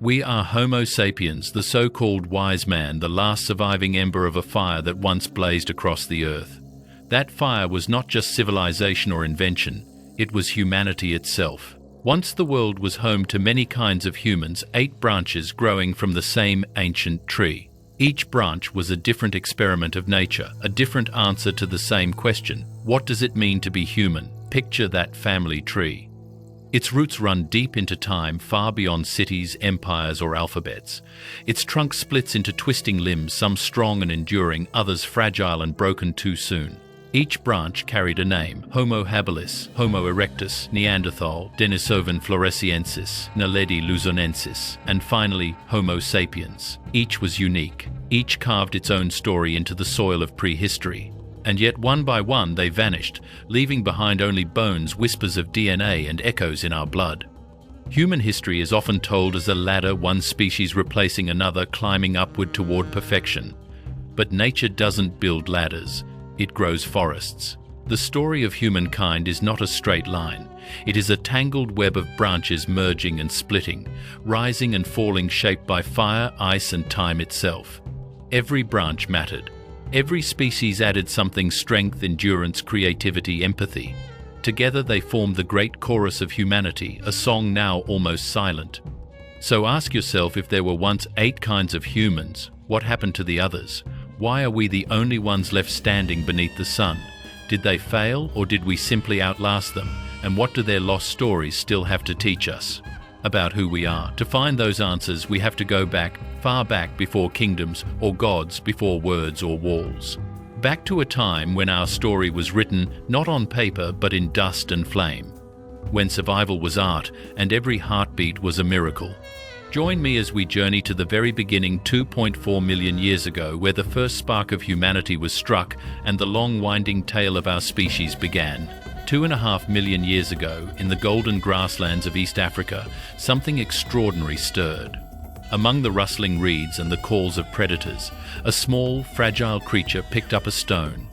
We are Homo sapiens, the so-called wise man, the last surviving ember of a fire that once blazed across the earth. That fire was not just civilization or invention, it was humanity itself. Once the world was home to many kinds of humans, 8 branches growing from the same ancient tree. Each branch was a different experiment of nature, a different answer to the same question. What does it mean to be human? Picture that family tree. Its roots run deep into time, far beyond cities, empires, or alphabets. Its trunk splits into twisting limbs, some strong and enduring, others fragile and broken too soon. Each branch carried a name: Homo habilis, Homo erectus, Neanderthal, Denisovan floresiensis, Naledi luzonensis, and finally Homo sapiens. Each was unique. Each carved its own story into the soil of prehistory. And yet one by one they vanished, leaving behind only bones, whispers of DNA, and echoes in our blood. Human history is often told as a ladder, one species replacing another, climbing upward toward perfection. But nature doesn't build ladders. It grows forests. The story of humankind is not a straight line. It is a tangled web of branches merging and splitting, rising and falling, shaped by fire, ice, and time itself. Every branch mattered. Every species added something: strength, endurance, creativity, empathy. Together they formed the great chorus of humanity, a song now almost silent. So ask yourself, if there were once 8 kinds of humans, what happened to the others? Why are we the only ones left standing beneath the sun? Did they fail, or did we simply outlast them? And what do their lost stories still have to teach us about who we are? To find those answers, we have to go back, far back, before kingdoms or gods, before words or walls. Back to a time when our story was written not on paper but in dust and flame. When survival was art and every heartbeat was a miracle. Join me as we journey to the very beginning, 2.4 million years ago, where the first spark of humanity was struck and the long winding tale of our species began. 2.5 million years ago, in the golden grasslands of East Africa, something extraordinary stirred. Among the rustling reeds and the calls of predators, a small, fragile creature picked up a stone.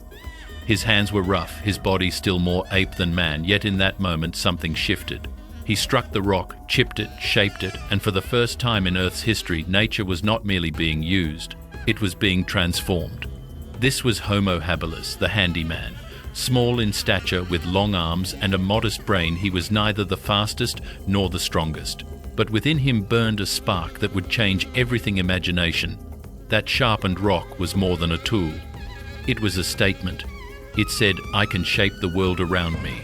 His hands were rough, his body still more ape than man, yet in that moment something shifted. He struck the rock, chipped it, shaped it, and for the first time in Earth's history, nature was not merely being used, it was being transformed. This was Homo habilis, the handyman. Small in stature, with long arms and a modest brain, he was neither the fastest nor the strongest. But within him burned a spark that would change everything: imagination. That sharpened rock was more than a tool. It was a statement. It said, "I can shape the world around me."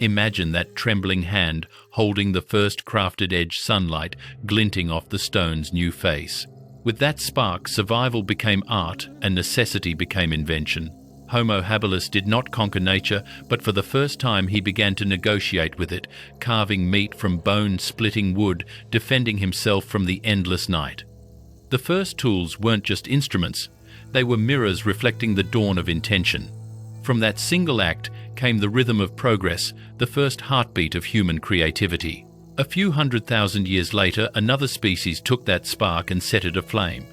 Imagine that trembling hand holding the first crafted edge, sunlight glinting off the stone's new face. With that spark, survival became art and necessity became invention. Homo habilis did not conquer nature, but for the first time he began to negotiate with it, carving meat from bone, splitting wood, defending himself from the endless night. The first tools weren't just instruments, they were mirrors reflecting the dawn of intention. From that single act came the rhythm of progress, the first heartbeat of human creativity. A few 100,000 years later, another species took that spark and set it aflame.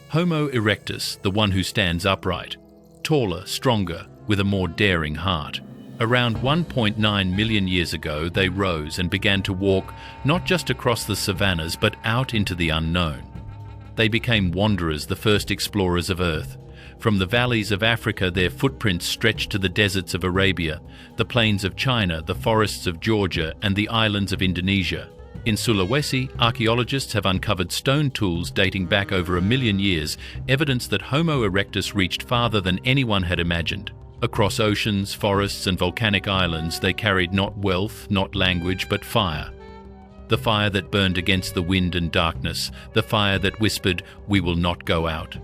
Homo erectus, the one who stands upright. Taller, stronger, with a more daring heart. Around 1.9 million years ago, they rose and began to walk not just across the savannas, but out into the unknown. They became wanderers, the first explorers of Earth. From the valleys of Africa, their footprints stretched to the deserts of Arabia, the plains of China, the forests of Georgia, and the islands of Indonesia. In Sulawesi, archaeologists have uncovered stone tools dating back over 1 million years, evidence that Homo erectus reached farther than anyone had imagined. Across oceans, forests, and volcanic islands, they carried not wealth, not language, but fire. The fire that burned against the wind and darkness, the fire that whispered, "We will not go out."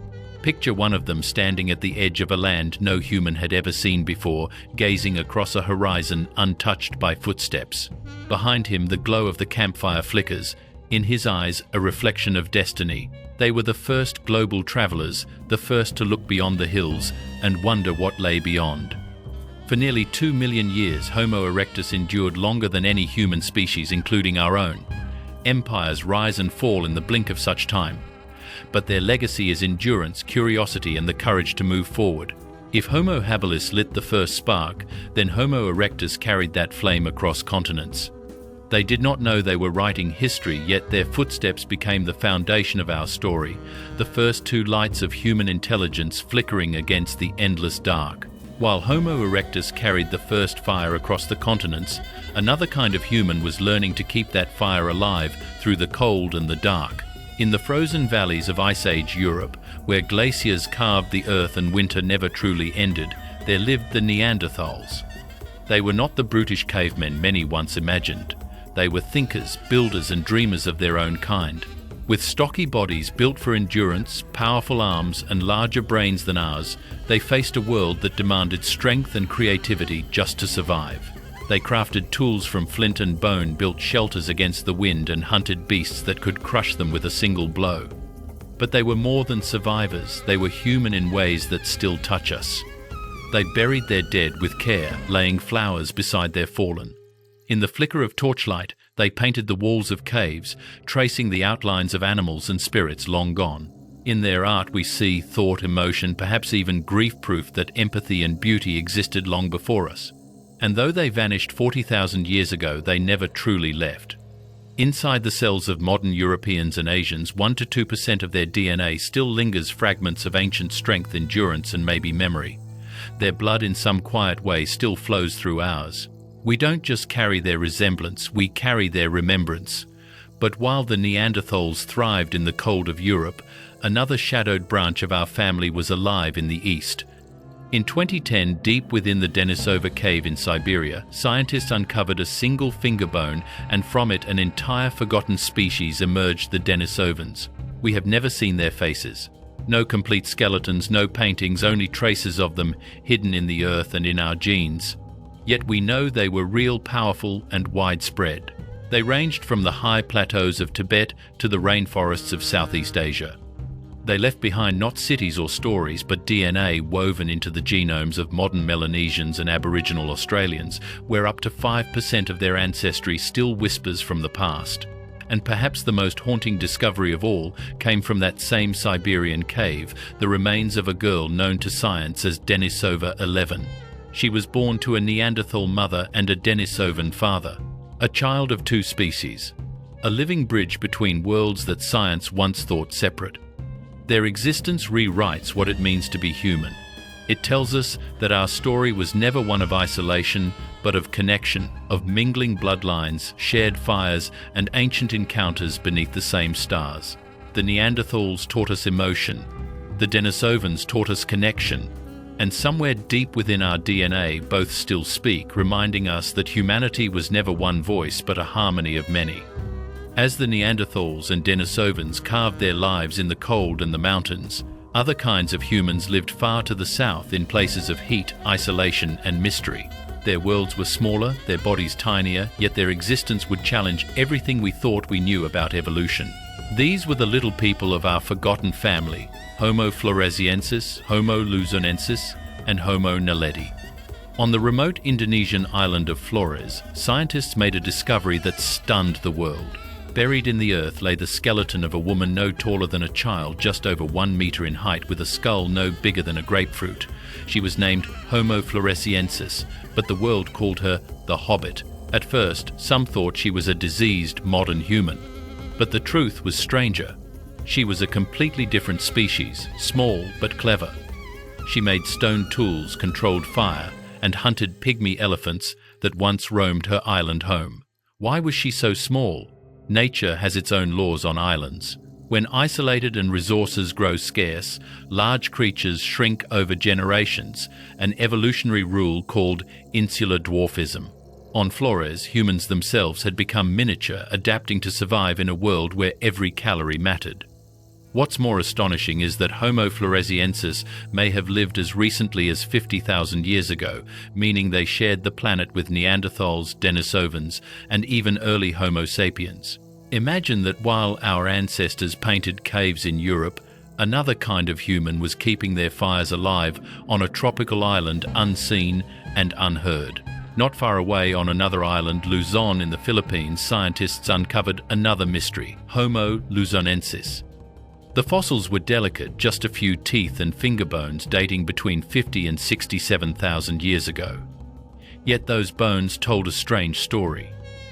Picture one of them standing at the edge of a land no human had ever seen before, gazing across a horizon untouched by footsteps. Behind him, the glow of the campfire flickers. In his eyes, a reflection of destiny. They were the first global travelers, the first to look beyond the hills and wonder what lay beyond. For nearly 2 million years, Homo erectus endured longer than any human species, including our own. Empires rise and fall in the blink of such time. But their legacy is endurance, curiosity, and the courage to move forward. If Homo habilis lit the first spark, then Homo erectus carried that flame across continents. They did not know they were writing history, yet their footsteps became the foundation of our story, the first two lights of human intelligence flickering against the endless dark. While Homo erectus carried the first fire across the continents, another kind of human was learning to keep that fire alive through the cold and the dark. In the frozen valleys of Ice Age Europe, where glaciers carved the earth and winter never truly ended, there lived the Neanderthals. They were not the brutish cavemen many once imagined. They were thinkers, builders and dreamers of their own kind. With stocky bodies built for endurance, powerful arms and larger brains than ours, they faced a world that demanded strength and creativity just to survive. They crafted tools from flint and bone, built shelters against the wind and hunted beasts that could crush them with a single blow. But they were more than survivors, they were human in ways that still touch us. They buried their dead with care, laying flowers beside their fallen. In the flicker of torchlight, they painted the walls of caves, tracing the outlines of animals and spirits long gone. In their art we see thought, emotion, perhaps even grief, proof that empathy and beauty existed long before us. And though they vanished 40,000 years ago, they never truly left. Inside the cells of modern Europeans and Asians, 1 to 2% of their DNA still lingers fragments of ancient strength, endurance and maybe memory. Their blood in some quiet way still flows through ours. We don't just carry their resemblance, we carry their remembrance. But while the Neanderthals thrived in the cold of Europe, another shadowed branch of our family was alive in the East. In 2010, deep within the Denisova cave in Siberia, scientists uncovered a single finger bone, and from it an entire forgotten species emerged, the Denisovans. We have never seen their faces. No complete skeletons, no paintings, only traces of them hidden in the earth and in our genes. Yet we know they were real, powerful and widespread. They ranged from the high plateaus of Tibet to the rainforests of Southeast Asia. They left behind not cities or stories, but DNA woven into the genomes of modern Melanesians and Aboriginal Australians, where up to 5% of their ancestry still whispers from the past. And perhaps the most haunting discovery of all came from that same Siberian cave, the remains of a girl known to science as Denisova 11. She was born to a Neanderthal mother and a Denisovan father, a child of two species, a living bridge between worlds that science once thought separate. Their existence rewrites what it means to be human. It tells us that our story was never one of isolation, but of connection, of mingling bloodlines, shared fires, and ancient encounters beneath the same stars. The Neanderthals taught us emotion. The Denisovans taught us connection. And somewhere deep within our DNA, both still speak, reminding us that humanity was never one voice, but a harmony of many. As the Neanderthals and Denisovans carved their lives in the cold and the mountains, other kinds of humans lived far to the south in places of heat, isolation, and mystery. Their worlds were smaller, their bodies tinier, yet their existence would challenge everything we thought we knew about evolution. These were the little people of our forgotten family, Homo floresiensis, Homo luzonensis, and Homo naledi. On the remote Indonesian island of Flores, scientists made a discovery that stunned the world. Buried in the earth lay the skeleton of a woman no taller than a child, just over 1 meter in height, with a skull no bigger than a grapefruit. She was named Homo floresiensis, but the world called her the Hobbit. At first, some thought she was a diseased modern human. But the truth was stranger. She was a completely different species, small but clever. She made stone tools, controlled fire, and hunted pygmy elephants that once roamed her island home. Why was she so small? Nature has its own laws on islands. When isolated and resources grow scarce, large creatures shrink over generations, an evolutionary rule called insular dwarfism. On Flores, humans themselves had become miniature, adapting to survive in a world where every calorie mattered. What's more astonishing is that Homo floresiensis may have lived as recently as 50,000 years ago, meaning they shared the planet with Neanderthals, Denisovans, and even early Homo sapiens. Imagine that while our ancestors painted caves in Europe, another kind of human was keeping their fires alive on a tropical island unseen and unheard. Not far away on another island, Luzon in the Philippines, scientists uncovered another mystery, Homo luzonensis. The fossils were delicate, just a few teeth and finger bones dating between 50 and 67,000 years ago. Yet those bones told a strange story.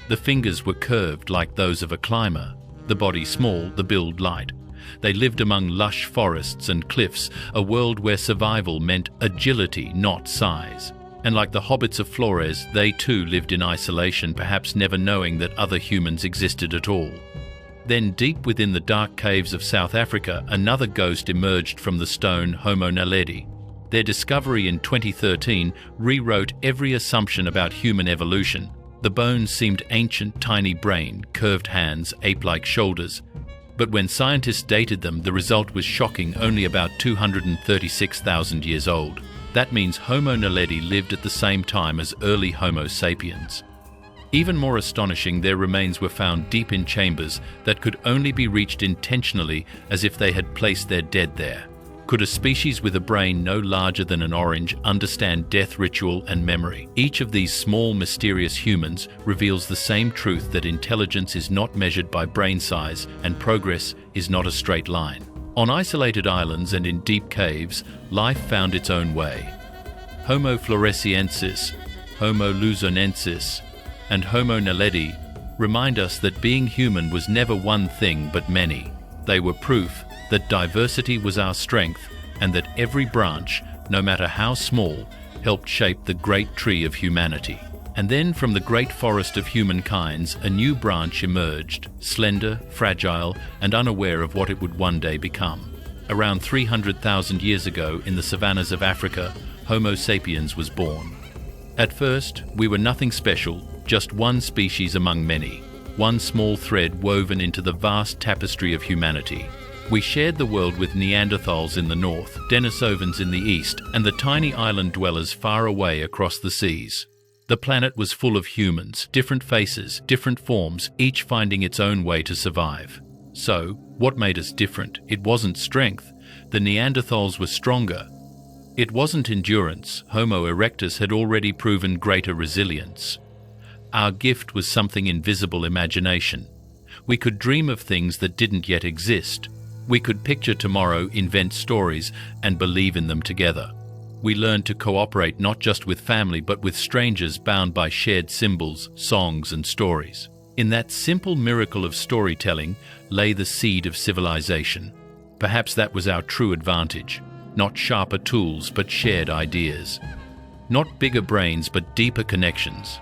The fingers were curved like those of a climber, the body small, the build light. They lived among lush forests and cliffs, a world where survival meant agility, not size. And like the hobbits of Flores, they too lived in isolation, perhaps never knowing that other humans existed at all. Then, deep within the dark caves of South Africa, another ghost emerged from the stone, Homo naledi. Their discovery in 2013 rewrote every assumption about human evolution. The bones seemed ancient, tiny brain, curved hands, ape-like shoulders. But when scientists dated them, the result was shocking, only about 236,000 years old. That means Homo naledi lived at the same time as early Homo sapiens. Even more astonishing, their remains were found deep in chambers that could only be reached intentionally, as if they had placed their dead there. Could a species with a brain no larger than an orange understand death ritual and memory? Each of these small, mysterious humans reveals the same truth, that intelligence is not measured by brain size and progress is not a straight line. On isolated islands and in deep caves, life found its own way. Homo floresiensis, Homo luzonensis, and Homo naledi remind us that being human was never one thing but many. They were proof that diversity was our strength, and that every branch, no matter how small, helped shape the great tree of humanity. And then from the great forest of humankinds, a new branch emerged, slender, fragile, and unaware of what it would one day become. Around 300,000 years ago, in the savannas of Africa, Homo sapiens was born. At first, we were nothing special, just one species among many, one small thread woven into the vast tapestry of humanity. We shared the world with Neanderthals in the north, Denisovans in the east, and the tiny island dwellers far away across the seas. The planet was full of humans, different faces, different forms, each finding its own way to survive. So, what made us different? It wasn't strength. The Neanderthals were stronger. It wasn't endurance. Homo erectus had already proven greater resilience. Our gift was something invisible: imagination. We could dream of things that didn't yet exist. We could picture tomorrow, invent stories, and believe in them together. We learned to cooperate not just with family but with strangers, bound by shared symbols, songs, and stories. In that simple miracle of storytelling lay the seed of civilization. Perhaps that was our true advantage. Not sharper tools but shared ideas. Not bigger brains but deeper connections.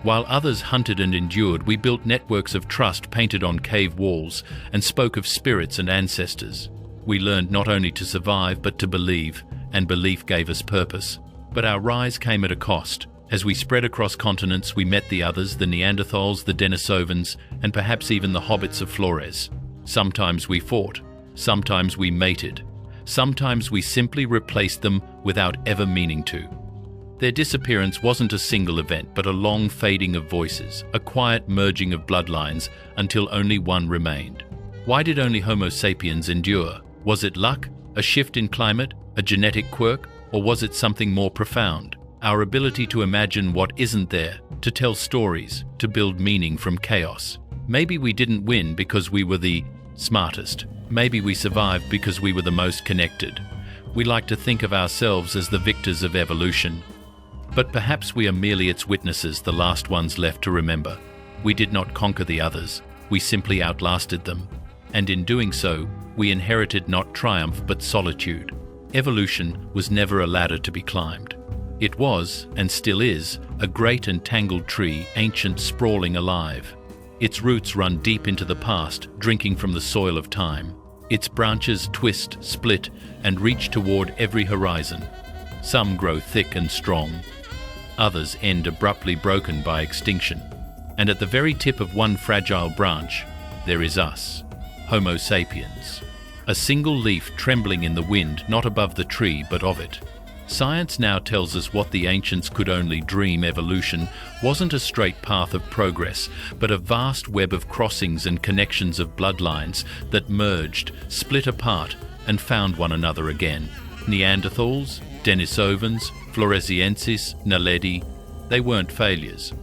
While others hunted and endured, we built networks of trust painted on cave walls and spoke of spirits and ancestors. We learned not only to survive but to believe, and belief gave us purpose. But our rise came at a cost. As we spread across continents, we met the others, the Neanderthals, the Denisovans, and perhaps even the hobbits of Flores. Sometimes we fought, sometimes we mated, sometimes we simply replaced them without ever meaning to. Their disappearance wasn't a single event, but a long fading of voices, a quiet merging of bloodlines until only one remained. Why did only Homo sapiens endure? Was it luck, a shift in climate, a genetic quirk, or was it something more profound? Our ability to imagine what isn't there, to tell stories, to build meaning from chaos. Maybe we didn't win because we were the smartest. Maybe we survived because we were the most connected. We like to think of ourselves as the victors of evolution. But perhaps we are merely its witnesses, the last ones left to remember. We did not conquer the others, we simply outlasted them. And in doing so, we inherited not triumph but solitude. Evolution was never a ladder to be climbed. It was, and still is, a great and tangled tree, ancient, sprawling, alive. Its roots run deep into the past, drinking from the soil of time. Its branches twist, split, and reach toward every horizon. Some grow thick and strong. Others end abruptly, broken by extinction. And at the very tip of one fragile branch, there is us, Homo sapiens. A single leaf trembling in the wind, not above the tree, but of it. Science now tells us what the ancients could only dream. Evolution wasn't a straight path of progress, but a vast web of crossings and connections of bloodlines that merged, split apart, and found one another again. Neanderthals, Denisovans, Floresiensis, Naledi, they weren't failures.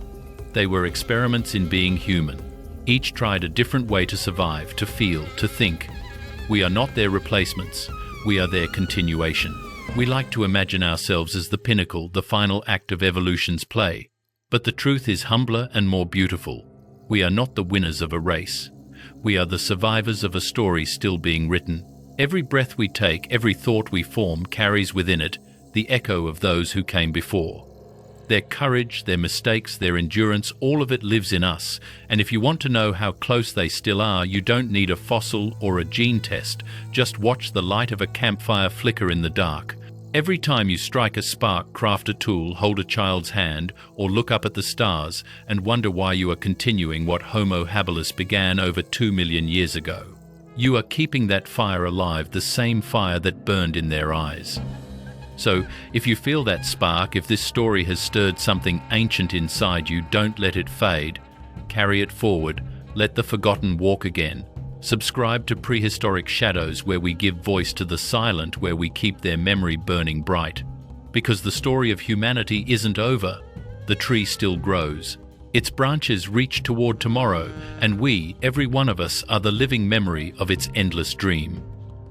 They were experiments in being human. Each tried a different way to survive, to feel, to think. We are not their replacements. We are their continuation. We like to imagine ourselves as the pinnacle, the final act of evolution's play. But the truth is humbler and more beautiful. We are not the winners of a race. We are the survivors of a story still being written. Every breath we take, every thought we form carries within it the echo of those who came before. Their courage, their mistakes, their endurance, all of it lives in us. And if you want to know how close they still are, you don't need a fossil or a gene test. Just watch the light of a campfire flicker in the dark. Every time you strike a spark, craft a tool, hold a child's hand, or look up at the stars and wonder why you are continuing what Homo habilis began over 2 million years ago. You are keeping that fire alive, the same fire that burned in their eyes. So, if you feel that spark, if this story has stirred something ancient inside you, don't let it fade. Carry it forward. Let the forgotten walk again. Subscribe to Prehistoric Shadows, where we give voice to the silent, where we keep their memory burning bright. Because the story of humanity isn't over. The tree still grows. Its branches reach toward tomorrow, and we, every one of us, are the living memory of its endless dream.